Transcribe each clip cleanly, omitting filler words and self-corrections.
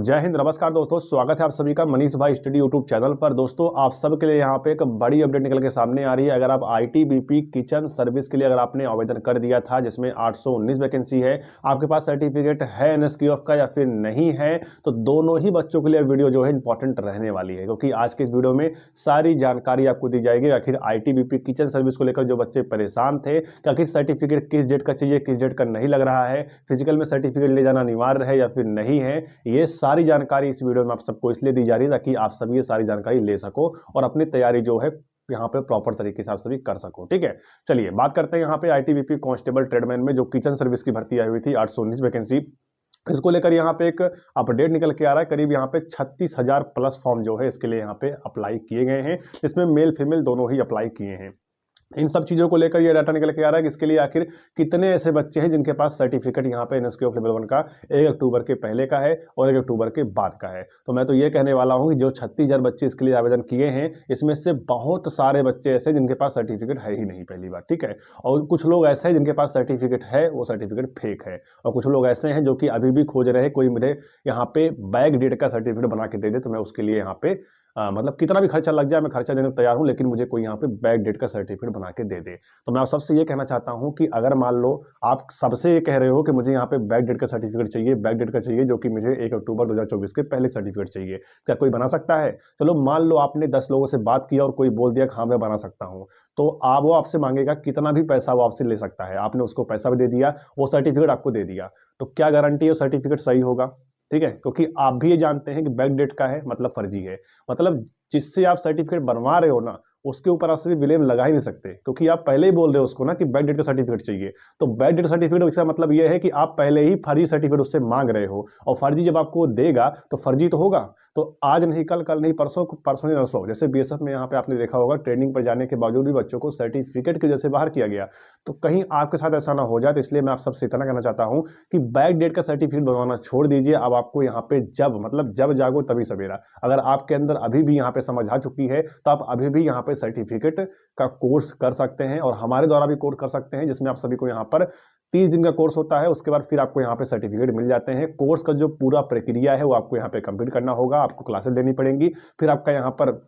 जय हिंद, नमस्कार दोस्तों, स्वागत है आप सभी का मनीष भाई स्टडी यूट्यूब चैनल पर। दोस्तों आप सब के लिए यहाँ पे एक बड़ी अपडेट निकल के सामने आ रही है। अगर आप आईटीबीपी किचन सर्विस के लिए अगर आपने आवेदन कर दिया था जिसमें 819 वैकेंसी है, आपके पास सर्टिफिकेट है एनएसक्यूएफ का या फिर नहीं है, तो दोनों ही बच्चों के लिए वीडियो जो है इंपॉर्टेंट रहने वाली है, क्योंकि आज के इस वीडियो में सारी जानकारी आपको दी जाएगी। आखिर आईटीबीपी किचन सर्विस को लेकर जो बच्चे परेशान थे कि आखिर सर्टिफिकेट किस डेट का चाहिए, किस डेट का नहीं लग रहा है, फिजिकल में सर्टिफिकेट ले जाना अनिवार्य है या फिर नहीं है, ये सारी जानकारी इस वीडियो में आप सबको इसलिए दी जा रही है ताकि आप सभी ये सारी जानकारी ले सको और अपनी तैयारी जो है यहाँ पे प्रॉपर तरीके से आप सभी कर सको। ठीक है, चलिए बात करते हैं यहाँ पे आईटीबीपी कांस्टेबल ट्रेडमैन में जो किचन सर्विस की भर्ती आई हुई थी 819 वैकेंसी। इसको लेकर यहाँ पे एक अपडेट निकल के आ रहा है। करीब यहाँ पे 36,000 प्लस फॉर्म जो है इसके लिए यहाँ पे अप्लाई किए गए हैं, इसमें मेल फीमेल दोनों ही अप्लाई किए हैं। इन सब चीज़ों को लेकर ये डाटा निकल के आ रहा है कि इसके लिए आखिर कितने ऐसे बच्चे हैं जिनके पास सर्टिफिकेट यहाँ पे एनएसक्यूएफ लेवल 1 का 1 अक्टूबर के पहले का है और 1 अक्टूबर के बाद का है। तो मैं तो ये कहने वाला हूँ कि जो 36,000 बच्चे इसके लिए आवेदन किए हैं, इसमें से बहुत सारे बच्चे ऐसे जिनके पास सर्टिफिकेट है ही नहीं, पहली बात। ठीक है, और कुछ लोग ऐसे हैं जिनके पास सर्टिफिकेट है, वो सर्टिफिकेट फेक है, और कुछ लोग ऐसे हैं जो कि अभी भी खोज रहे हैं कोई मेरे यहाँ पे बैक डेट का सर्टिफिकेट बना के दे दे, तो मैं उसके लिए यहाँ पे मतलब कितना भी खर्चा लग जाए मैं खर्चा देने को तैयार हूं, लेकिन मुझे कोई यहाँ पे बैक डेट का सर्टिफिकेट बना के दे दे। तो मैं आप सबसे ये कहना चाहता हूं कि अगर मान लो आप सबसे ये कह रहे हो कि मुझे यहाँ पे बैक डेट का सर्टिफिकेट चाहिए, बैक डेट का चाहिए जो कि मुझे 1 अक्टूबर 2024 के पहले सर्टिफिकेट चाहिए, क्या कोई बना सकता है? चलो मान लो आपने 10 लोगों से बात किया और कोई बोल दिया कि हाँ मैं बना सकता हूँ, तो आप वो आपसे मांगेगा कितना भी पैसा वो आपसे ले सकता है। आपने उसको पैसा भी दे दिया, वो सर्टिफिकेट आपको दे दिया, तो क्या गारंटी है वो सर्टिफिकेट सही होगा? ठीक है, क्योंकि आप भी ये जानते हैं कि बैक डेट का है मतलब फर्जी है। मतलब जिससे आप सर्टिफिकेट बनवा रहे हो ना, उसके ऊपर आप सभी ब्लेम लगा ही नहीं सकते, क्योंकि आप पहले ही बोल रहे हो उसको ना कि बैक डेट का सर्टिफिकेट चाहिए। तो बैक डेट सर्टिफिकेट का मतलब यह है कि आप पहले ही फर्जी सर्टिफिकेट उससे मांग रहे हो, और फर्जी जब आपको देगा तो फर्जी तो होगा। तो आज नहीं कल, कल नहीं परसों, परसों नहीं नरसों, जैसे बीएसएफ में यहाँ पे आपने देखा होगा ट्रेनिंग पर जाने के बावजूद भी बच्चों को सर्टिफिकेट की वजह से बाहर किया गया। तो कहीं आपके साथ ऐसा ना हो जाए, तो इसलिए मैं आप सबसे इतना कहना चाहता हूँ कि बैक डेट का सर्टिफिकेट बनवाना छोड़ दीजिए। अब आपको यहाँ पे जब जागो तभी सवेरा। अगर आपके अंदर अभी भी यहाँ पे समझ आ चुकी है तो आप अभी भी यहाँ पे सर्टिफिकेट का कोर्स कर सकते हैं, और हमारे द्वारा भी कोर्स कर सकते हैं, जिसमें आप सभी को यहाँ पर 30 दिन का कोर्स होता है। उसके बाद फिर आपको यहाँ पे सर्टिफिकेट मिल जाते हैं। कोर्स का जो पूरा प्रक्रिया है वो आपको यहाँ पे कंप्लीट करना होगा, आपको क्लासेस देनी पड़ेंगी, फिर आपका यहाँ पर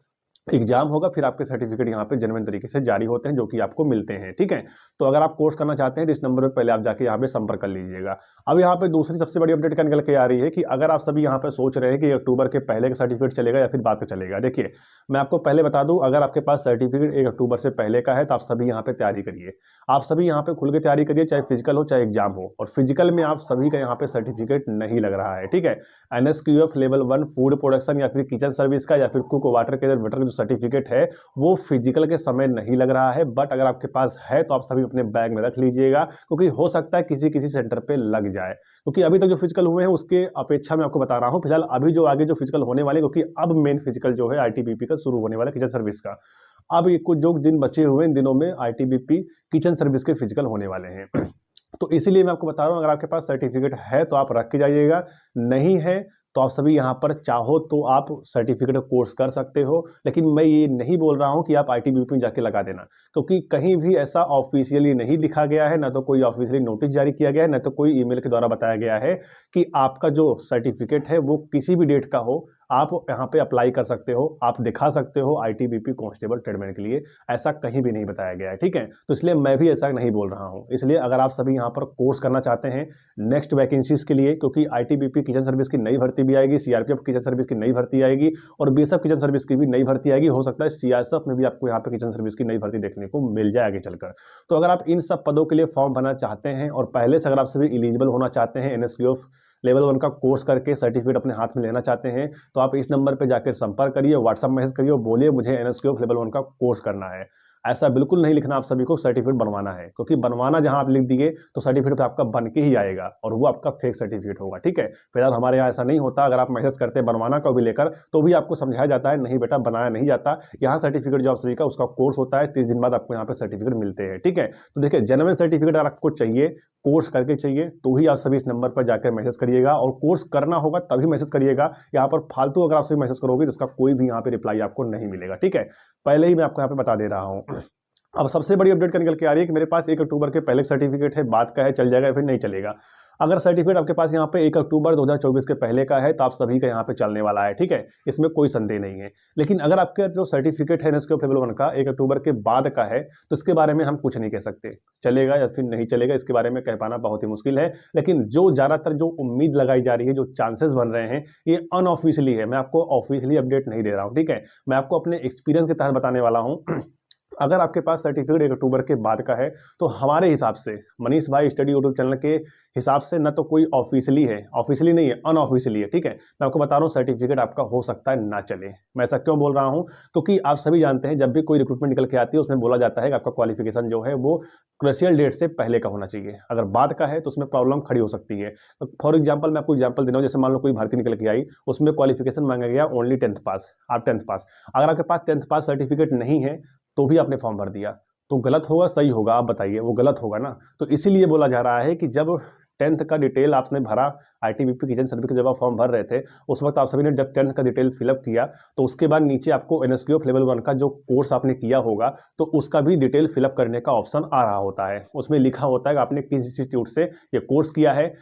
एग्जाम होगा, फिर आपके सर्टिफिकेट यहाँ पे जेन्युइन तरीके से जारी होते हैं जो कि आपको मिलते हैं। ठीक है, तो अगर आप कोर्स करना चाहते हैं तो इस नंबर पर पहले आप जाके यहाँ पे संपर्क कर लीजिएगा। अब यहाँ पे दूसरी सबसे बड़ी अपडेट क्या निकल के आ रही है कि अगर आप सभी यहाँ पे सोच रहे हैं कि अक्टूबर के पहले का सर्टिफिकेट चलेगा या फिर बाद का चलेगा, देखिए मैं आपको पहले बता दूं, अगर आपके पास सर्टिफिकेट 1 अक्टूबर से पहले का है तो आप सभी यहाँ पे तैयारी करिए। आप सभी यहाँ पे खुल के तैयारी करिए, चाहे फिजिकल हो चाहे एग्जाम हो। और फिजिकल में आप सभी का यहाँ पे सर्टिफिकेट नहीं लग रहा है। ठीक है, एनएसक्यूएफ लेवल 1 फूड प्रोडक्शन या फिर किचन सर्विस का या फिर कुक वाटर के वेटर का जो सर्टिफिकेट है वो फिजिकल के समय नहीं लग रहा है। बट अगर आपके पास है तो आप सभी अपने बैग में रख लीजिएगा, क्योंकि हो सकता है किसी किसी सेंटर पे लग जाए। क्योंकि अभी तक जो फिजिकल हुए हैं उसके अपेक्षा मैं आपको बता रहा हूं, फिलहाल अभी जो आगे जो फिजिकल होने वाले, क्योंकि अब मेन फिजिकल जो है आईटीबीपी का शुरू होने वाला किचन सर्विस का, अब ये कुछ जो दिन बचे हुए इन दिनों में आईटीबीपी किचन सर्विस के फिजिकल होने वाले हैं। तो इसीलिए मैं आपको बता रहा हूं, अगर आपके पास सर्टिफिकेट है तो आप रख के जाइएगा, नहीं है तो आप सभी यहाँ पर चाहो तो आप सर्टिफिकेट कोर्स कर सकते हो। लेकिन मैं ये नहीं बोल रहा हूँ कि आप आईटीबीपी में जाके लगा देना, क्योंकि कहीं भी ऐसा ऑफिशियली नहीं लिखा गया है, ना तो कोई ऑफिशियली नोटिस जारी किया गया है, ना तो कोई ईमेल के द्वारा बताया गया है कि आपका जो सर्टिफिकेट है वो किसी भी डेट का हो, आप यहाँ पे अप्लाई कर सकते हो, आप दिखा सकते हो आईटीबीपी कांस्टेबल ट्रेडमैन के लिए। ऐसा कहीं भी नहीं बताया गया है। ठीक है, तो इसलिए मैं भी ऐसा नहीं बोल रहा हूँ। इसलिए अगर आप सभी यहाँ पर कोर्स करना चाहते हैं नेक्स्ट वैकेंसीज के लिए, क्योंकि आईटीबीपी किचन सर्विस की नई भर्ती भी आएगी, सीआरपीएफ किचन सर्विस की नई भर्ती आएगी, और बीएसएफ किचन सर्विस की भी नई भर्ती आएगी। हो सकता है सीआईएसएफ में भी आपको यहाँ पे किचन सर्विस की नई भर्ती देखने को मिल जाए आगे चलकर। तो अगर आप इन सब पदों के लिए फॉर्म भरना चाहते हैं और पहले से अगर आप सभी एलिजिबल होना चाहते हैं, एनएसक्यूएफ लेवल 1 का कोर्स करके सर्टिफिकेट अपने हाथ में लेना चाहते हैं, तो आप इस नंबर पर जाकर संपर्क करिए, व्हाट्सएप मैसेज करिए और बोलिए मुझे एनएसक्यूएफ लेवल 1 का कोर्स करना है। ऐसा बिल्कुल नहीं लिखना आप सभी को सर्टिफिकेट बनवाना है, क्योंकि बनवाना जहां आप लिख दिए तो सर्टिफिकेट आपका बन के ही आएगा और वो आपका फेक सर्टिफिकेट होगा। ठीक है, फिलहाल हमारे यहाँ ऐसा नहीं होता। अगर आप मैसेज करते हैं बनवाना का भी लेकर तो भी आपको समझाया जाता है नहीं बेटा बनाया नहीं जाता, यहाँ सर्टिफिकेट जो आप सभी का उसका कोर्स होता है, 30 दिन बाद आपको यहाँ पे सर्टिफिकेट मिलते हैं। ठीक है, तो देखिए जेन्युइन सर्टिफिकेट अगर आपको चाहिए, कोर्स करके चाहिए, तो ही आप सभी इस नंबर पर जाकर मैसेज करिएगा, और कोर्स करना होगा तभी मैसेज करिएगा। यहाँ पर फालतू अगर आप सभी मैसेज करोगे तो इसका कोई भी यहाँ पे रिप्लाई आपको नहीं मिलेगा। ठीक है, पहले ही मैं आपको यहाँ पे बता दे रहा हूँ। अब सबसे बड़ी अपडेट निकल के आ रही है कि मेरे पास 1 अक्टूबर के पहले सर्टिफिकेट है, बाद का है, चल जाएगा या फिर नहीं चलेगा। अगर सर्टिफिकेट आपके पास यहाँ पे 1 अक्टूबर 2024 के पहले का है तो आप सभी का यहाँ पे चलने वाला है, ठीक है, इसमें कोई संदेह नहीं है। लेकिन अगर आपका जो सर्टिफिकेट है एनएसक्यूएफ लेवल 1 का 1 अक्टूबर के बाद का है तो इसके बारे में हम कुछ नहीं कह सकते, चलेगा या फिर नहीं चलेगा इसके बारे में कह पाना बहुत ही मुश्किल है। लेकिन जो ज़्यादातर जो उम्मीद लगाई जा रही है, जो चांसेस बन रहे हैं, ये अनऑफिशियली है, मैं आपको ऑफिशियली अपडेट नहीं दे रहा हूँ, ठीक है, मैं आपको अपने एक्सपीरियंस के तहत बताने वाला हूँ। अगर आपके पास सर्टिफिकेट 1 अक्टूबर के बाद का है तो हमारे हिसाब से, मनीष भाई स्टडी यूट्यूब चैनल के हिसाब से, ना तो कोई ऑफिशियली है, ऑफिशियली नहीं है, अनऑफिशियली है, ठीक है। मैं आपको बता रहा हूँ सर्टिफिकेट आपका हो सकता है ना चले। मैं ऐसा क्यों बोल रहा हूँ, क्योंकि आप सभी जानते हैं जब भी कोई रिक्रूटमेंट निकल के आती है उसमें बोला जाता है कि आपका क्वालिफिकेशन जो है वो क्रूशियल डेट से पहले का होना चाहिए। अगर बाद का है तो उसमें प्रॉब्लम खड़ी हो सकती है। फॉर एग्जाम्पल मैं आपको एग्जाम्पल दे रहा हूँ, जैसे मान लो कोई भर्ती निकल के आई, उसमें क्वालिफिकेशन मांगा गया ओनली 10th पास, आप 10th पास, अगर आपके पास 10th पास सर्टिफिकेट नहीं है तो भी आपने फॉर्म भर दिया, तो गलत होगा सही होगा, आप बताइए, वो गलत होगा ना। तो इसीलिए बोला जा रहा है कि जब 10th का डिटेल आपने भरा, आईटीबीपी किचन सर्विस के जब आप फॉर्म भर रहे थे उस वक्त आप सभी ने जब 10th का डिटेल फिलअप किया तो उसके बाद नीचे आपको एनएसक्यूएफ लेवल 1 का जो कोर्स आपने किया होगा तो उसका भी डिटेल फिलअप करने का ऑप्शन आ रहा होता है। उसमें लिखा होता है कि आपने किस इंस्टीट्यूट से ये कोर्स किया है,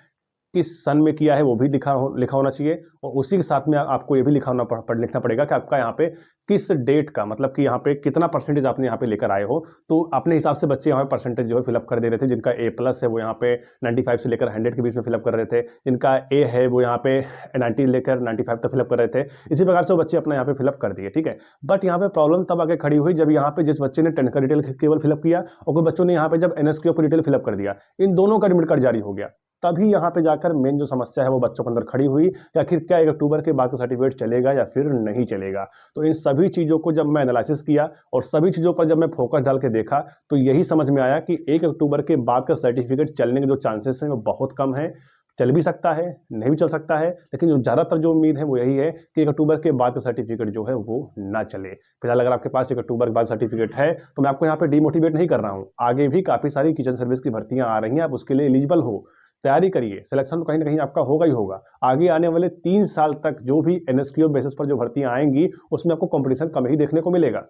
किस सन में किया है, वो भी लिखा होना चाहिए, और उसी के साथ में आपको ये भी लिखना पड़ेगा कि आपका यहाँ पे किस डेट का, मतलब कि यहाँ पे कितना परसेंटेज आपने यहाँ पे लेकर आए हो। तो अपने हिसाब से बच्चे यहाँ पे परसेंटेज जो है फिलअप कर दे रहे थे, जिनका A+ है वो यहाँ पे 95 से लेकर 100 के बीच में फिलअप कर रहे थे, जिनका A है वो यहाँ पे 90 लेकर 95 तक फिलअप कर रहे थे। इसी प्रकार से वो बच्चे अपना यहाँ पे फिलअप कर दिए, ठीक है। बट यहाँ पे प्रॉब्लम तब आगे खड़ी हुई जब यहाँ पे जिस बच्चे ने 10th का डिटेल केवल फिलअप किया और कोई बच्चों ने यहाँ पे जब एनएसक्यूएफ डिटेल फिलअप कर दिया, इन दोनों का एडमिट कार्ड जारी हो गया, तभी यहाँ पे जाकर मेन जो समस्या है वो बच्चों के अंदर खड़ी हुई कि आखिर क्या 1 अक्टूबर के बाद का सर्टिफिकेट चलेगा या फिर नहीं चलेगा। तो इन सभी चीज़ों को जब मैं एनालिसिस किया और सभी चीज़ों पर जब मैं फोकस डाल के देखा तो यही समझ में आया कि 1 अक्टूबर के बाद का सर्टिफिकेट चलने के जो चांसेस हैं वो बहुत कम है। चल भी सकता है, नहीं भी चल सकता है, लेकिन जो ज़्यादातर जो उम्मीद है वो यही है कि 1 अक्टूबर के बाद का सर्टिफिकेट जो है वो ना चले। फिलहाल अगर आपके पास 1 अक्टूबर के बाद सर्टिफिकेट है तो मैं आपको यहाँ पे डिमोटिवेट नहीं कर रहा हूँ, आगे भी काफ़ी सारी किचन सर्विस की भर्तियाँ आ रही हैं, आप उसके लिए एलिजिबल हो, तैयारी करिए, सिलेक्शन तो कहीं ना कहीं आपका होगा ही होगा। आगे आने वाले 3 साल तक जो भी एनएसक्यूएफ बेसिस पर जो भर्तियां आएंगी उसमें आपको कंपटीशन कम ही देखने को मिलेगा।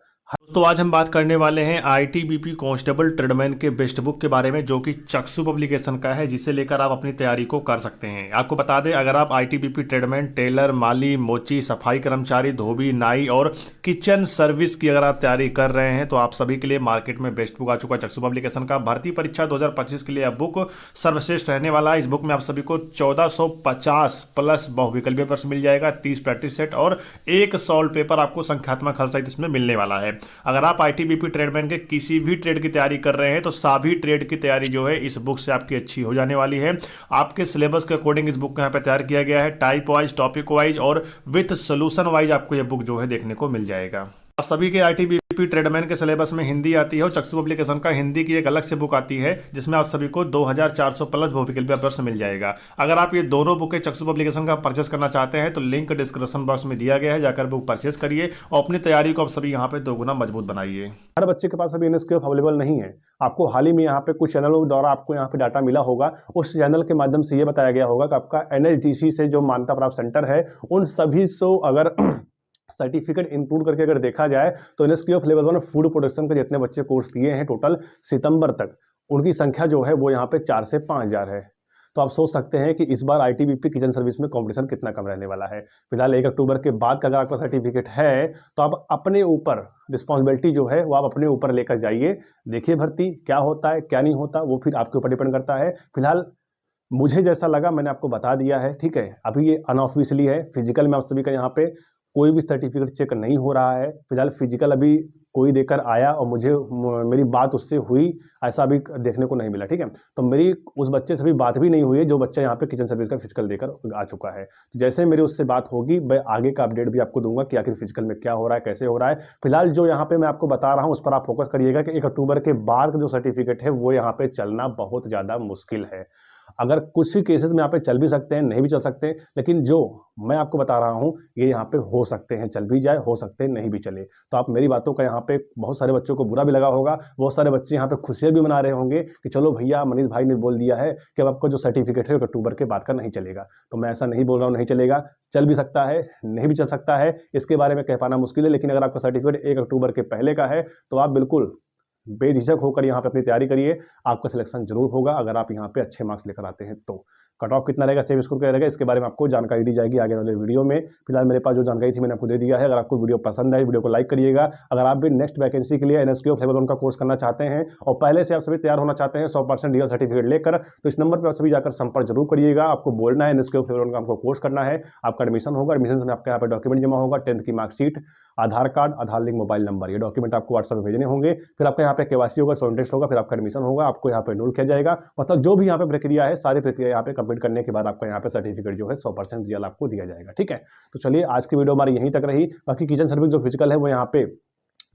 तो आज हम बात करने वाले हैं आईटीबीपी कांस्टेबल ट्रेडमैन के बेस्ट बुक के बारे में, जो कि चक्षु पब्लिकेशन का है, जिसे लेकर आप अपनी तैयारी को कर सकते हैं। आपको बता दें, अगर आप आईटीबीपी ट्रेडमैन, टेलर, माली, मोची, सफाई कर्मचारी, धोबी, नाई और किचन सर्विस की अगर आप तैयारी कर रहे हैं तो आप सभी के लिए मार्केट में बेस्ट बुक आ चुका है चक्षु पब्लिकेशन का। भर्ती परीक्षा 2025 के लिए यह बुक सर्वश्रेष्ठ रहने वाला है। इस बुक में आप सभी को 1450 प्लस बहुविकल्पीय प्रश्न मिल जाएगा, 30 प्रैक्टिस सेट और 1 सॉल्व पेपर आपको संख्यात्मक हल सहित इसमें मिलने वाला है। अगर आप आईटीबीपी ट्रेडमैन के किसी भी ट्रेड की तैयारी कर रहे हैं तो सभी ट्रेड की तैयारी जो है इस बुक से आपकी अच्छी हो जाने वाली है। आपके सिलेबस के अकॉर्डिंग इस बुक को यहाँ पे तैयार किया गया है, टाइप वाइज, टॉपिक वाइज और विथ सोल्यूशन वाइज आपको यह बुक जो है देखने को मिल जाएगा। आप सभी के आईटीबीपी ट्रेडमैन के सिलेबस में हिंदी आती है और चक्षु पब्लिकेशन का हिंदी की एक अलग से बुक आती है जिसमें आप सभी को 2400 प्लस बहुविकल्पीय प्रश्न मिल जाएगा। अगर आप ये दोनों बुकें चक्षु पब्लिकेशन का परचेस करना चाहते हैं तो लिंक डिस्क्रिप्शन बॉक्स में दिया गया है, जाकर बुक परचेस करिए और अपनी तैयारी को आप सभी यहाँ पे 2 गुना मजबूत बनाइए। हर बच्चे के पास अभी एनएसक्यूएफ अवेलेबल नहीं है। आपको हाल ही में यहाँ पे कुछ चैनलों द्वारा आपको यहाँ पे डाटा मिला होगा, उस चैनल के माध्यम से ये बताया गया होगा कि आपका एनएचडीसी से जो मान्यता प्राप्त सेंटर है उन सभी से अगर सर्टिफिकेट इंक्लूड करके अगर देखा जाए तो एनएसक्यूएफ लेवल 1 फूड प्रोडक्शन के जितने बच्चे कोर्स किए हैं टोटल सितंबर तक, उनकी संख्या जो है वो यहाँ पे 4 से 5 हज़ार है। तो आप सोच सकते हैं कि इस बार आईटीबीपी किचन सर्विस में कंपटीशन कितना कम रहने वाला है। फिलहाल 1 अक्टूबर के बाद का अगर आपका सर्टिफिकेट है तो आप अपने ऊपर रिस्पॉन्सिबिलिटी जो है वो आप अपने ऊपर लेकर जाइए, देखिए भर्ती क्या होता है क्या नहीं होता वो फिर आपके ऊपर डिपेंड करता है। फिलहाल मुझे जैसा लगा मैंने आपको बता दिया है, ठीक है। अभी ये अनऑफिशियली है, फिजिकल में आप सभी का यहाँ पे कोई भी सर्टिफिकेट चेक नहीं हो रहा है। फिलहाल फिजिकल अभी कोई देकर आया और मुझे मेरी बात उससे हुई, ऐसा अभी देखने को नहीं मिला, ठीक है। तो मेरी उस बच्चे से भी बात भी नहीं हुई है जो बच्चा यहाँ पे किचन सर्विस का फिजिकल देकर आ चुका है। तो जैसे मेरी उससे बात होगी मैं आगे का अपडेट भी आपको दूंगा कि आखिर फिजिकल में क्या हो रहा है, कैसे हो रहा है। फिलहाल जो यहाँ पे मैं आपको बता रहा हूँ उस पर आप फोकस करिएगा कि 1 अक्टूबर के बाद का जो सर्टिफिकेट है वो यहाँ पे चलना बहुत ज़्यादा मुश्किल है। अगर कुछ ही केसेस में यहाँ पे चल भी सकते हैं, नहीं भी चल सकते, लेकिन जो मैं आपको बता रहा हूँ ये यहाँ पे हो सकते हैं, चल भी जाए, हो सकते हैं नहीं भी चले। तो आप मेरी बातों का यहाँ पे बहुत सारे बच्चों को बुरा भी लगा होगा, बहुत सारे बच्चे यहाँ पे खुशियाँ भी मना रहे होंगे कि चलो भैया मनीष भाई ने बोल दिया है कि अब आपका जो सर्टिफिकेट है 1 अक्टूबर के बाद का नहीं चलेगा। तो मैं ऐसा नहीं बोल रहा हूँ नहीं चलेगा, चल भी सकता है, नहीं भी चल सकता है, इसके बारे में कह पाना मुश्किल है। लेकिन अगर आपका सर्टिफिकेट 1 अक्टूबर के पहले का है तो आप बिल्कुल बेझिझक होकर यहाँ पे अपनी तैयारी करिए, आपका सिलेक्शन जरूर होगा अगर आप यहाँ पे अच्छे मार्क्स लेकर आते हैं तो। कट ऑफ कितना रहेगा, सेम स्कोर क्या रहेगा, इसके बारे में आपको जानकारी दी जाएगी आगे वाले वीडियो में। फिलहाल मेरे पास जो जानकारी थी मैंने आपको दे दिया है। अगर आपको वीडियो पसंद आए वीडियो को लाइक करिएगा। अगर आप भी नेक्स्ट वैकेंसी के लिए NSQF लेवल 1 का कोर्स करना चाहते हैं और पहले से आप सभी तैयार होना चाहते हैं 100% रियल सर्टिफिकेट लेकर, तो इस नंबर पर आप सभी जाकर संपर्क जरूर करिएगा। आपको बोलना है NSQF लेवल 1 का हमको कोर्स करना है, आपका एडमिशन होगा। एडमिशन में आपके यहाँ पे डॉक्यूमेंट जमा होगा, 10th की मार्कशीट, आधार कार्ड, आधार लिंक, मोबाइल नंबर, ये डॉक्यूमेंट आपको व्हाट्सएप पे भेजने होंगे। फिर आपका यहाँ पे KYC होगा, सॉइल टेस्ट होगा, फिर आपका एडमिशन होगा, आपको यहाँ पे एनरोल किया जाएगा। मतलब जो भी यहाँ पे प्रक्रिया है, सारी प्रक्रिया यहाँ पे कंप्लीट करने के बाद आपका यहाँ पे सर्टिफिकेट जो है 100% रियल आपको दिया जाएगा। ठीक है, तो चलिए आज की वीडियो हमारी यहीं तक रही। बाकी किचन सर्विस जो फिजिकल है वो यहाँ पे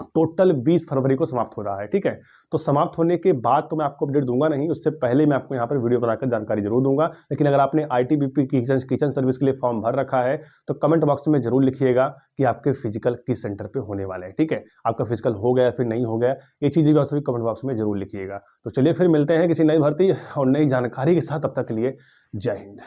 टोटल 20 फरवरी को समाप्त हो रहा है। ठीक है, तो समाप्त होने के बाद तो मैं आपको अपडेट दूंगा नहीं, उससे पहले मैं आपको यहाँ पर वीडियो बनाकर जानकारी जरूर दूंगा। लेकिन अगर आपने ITBP किचन सर्विस के लिए फॉर्म भर रखा है तो कमेंट बॉक्स में जरूर लिखिएगा कि आपके फिजिकल किस सेंटर पे होने वाले हैं। ठीक है, आपका फिजिकल हो गया फिर नहीं हो गया, ये चीज़ें भी आप सभी कमेंट बॉक्स में जरूर लिखिएगा। तो चलिए फिर मिलते हैं किसी नई भर्ती और नई जानकारी के साथ, तब तक के लिए जय हिंद।